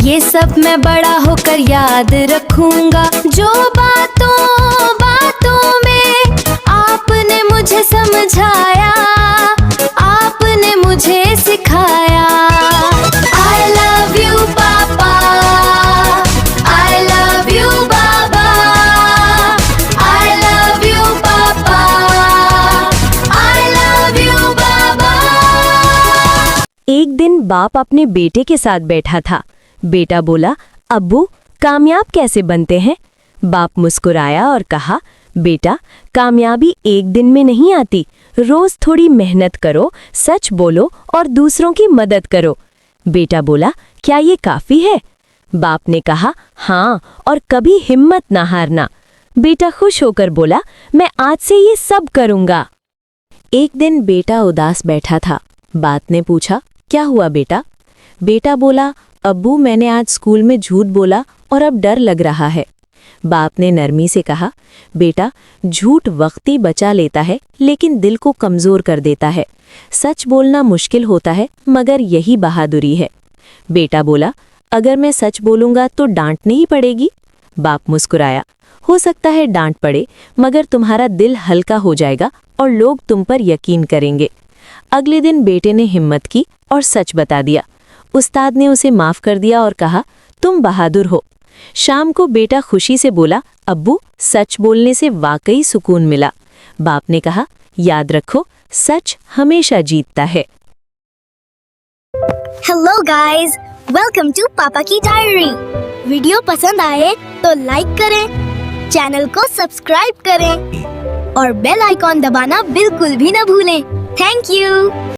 ये सब मैं बड़ा होकर याद रखूंगा, जो बातों बातों में आपने मुझे समझाया, आपने मुझे सिखाया। I love you पापा, I love you Baba, I love you पापा, I love you बाबा। एक दिन बाप अपने बेटे के साथ बैठा था। बेटा बोला, अब्बू कामयाब कैसे बनते हैं? बाप मुस्कुराया और कहा, बेटा कामयाबी एक दिन में नहीं आती, रोज थोड़ी मेहनत करो, सच बोलो और दूसरों की मदद करो। बेटा बोला, क्या ये काफी है? बाप ने कहा, हाँ, और कभी हिम्मत ना हारना। बेटा खुश होकर बोला, मैं आज से ये सब करूंगा। एक दिन बेटा उदास बैठा था। बाप ने पूछा, क्या हुआ बेटा? बेटा बोला, अब्बू मैंने आज स्कूल में झूठ बोला और अब डर लग रहा है। बाप ने नरमी से कहा, बेटा झूठ वक्ती बचा लेता है लेकिन दिल को कमजोर कर देता है। सच बोलना मुश्किल होता है मगर यही बहादुरी है। बेटा बोला, अगर मैं सच बोलूंगा तो डांट नहीं पड़ेगी? बाप मुस्कुराया, हो सकता है डांट पड़े मगर तुम्हारा दिल हल्का हो जाएगा और लोग तुम पर यकीन करेंगे। अगले दिन बेटे ने हिम्मत की और सच बता दिया। उस्ताद ने उसे माफ कर दिया और कहा, तुम बहादुर हो। शाम को बेटा खुशी से बोला, अब्बू सच बोलने से वाकई सुकून मिला। बाप ने कहा, याद रखो सच हमेशा जीतता है। हेलो गाइस, वेलकम टू पापा की डायरी। वीडियो पसंद आए तो लाइक करें, चैनल को सब्सक्राइब करें और बेल आइकॉन दबाना बिल्कुल भी न भूलें। Thank you.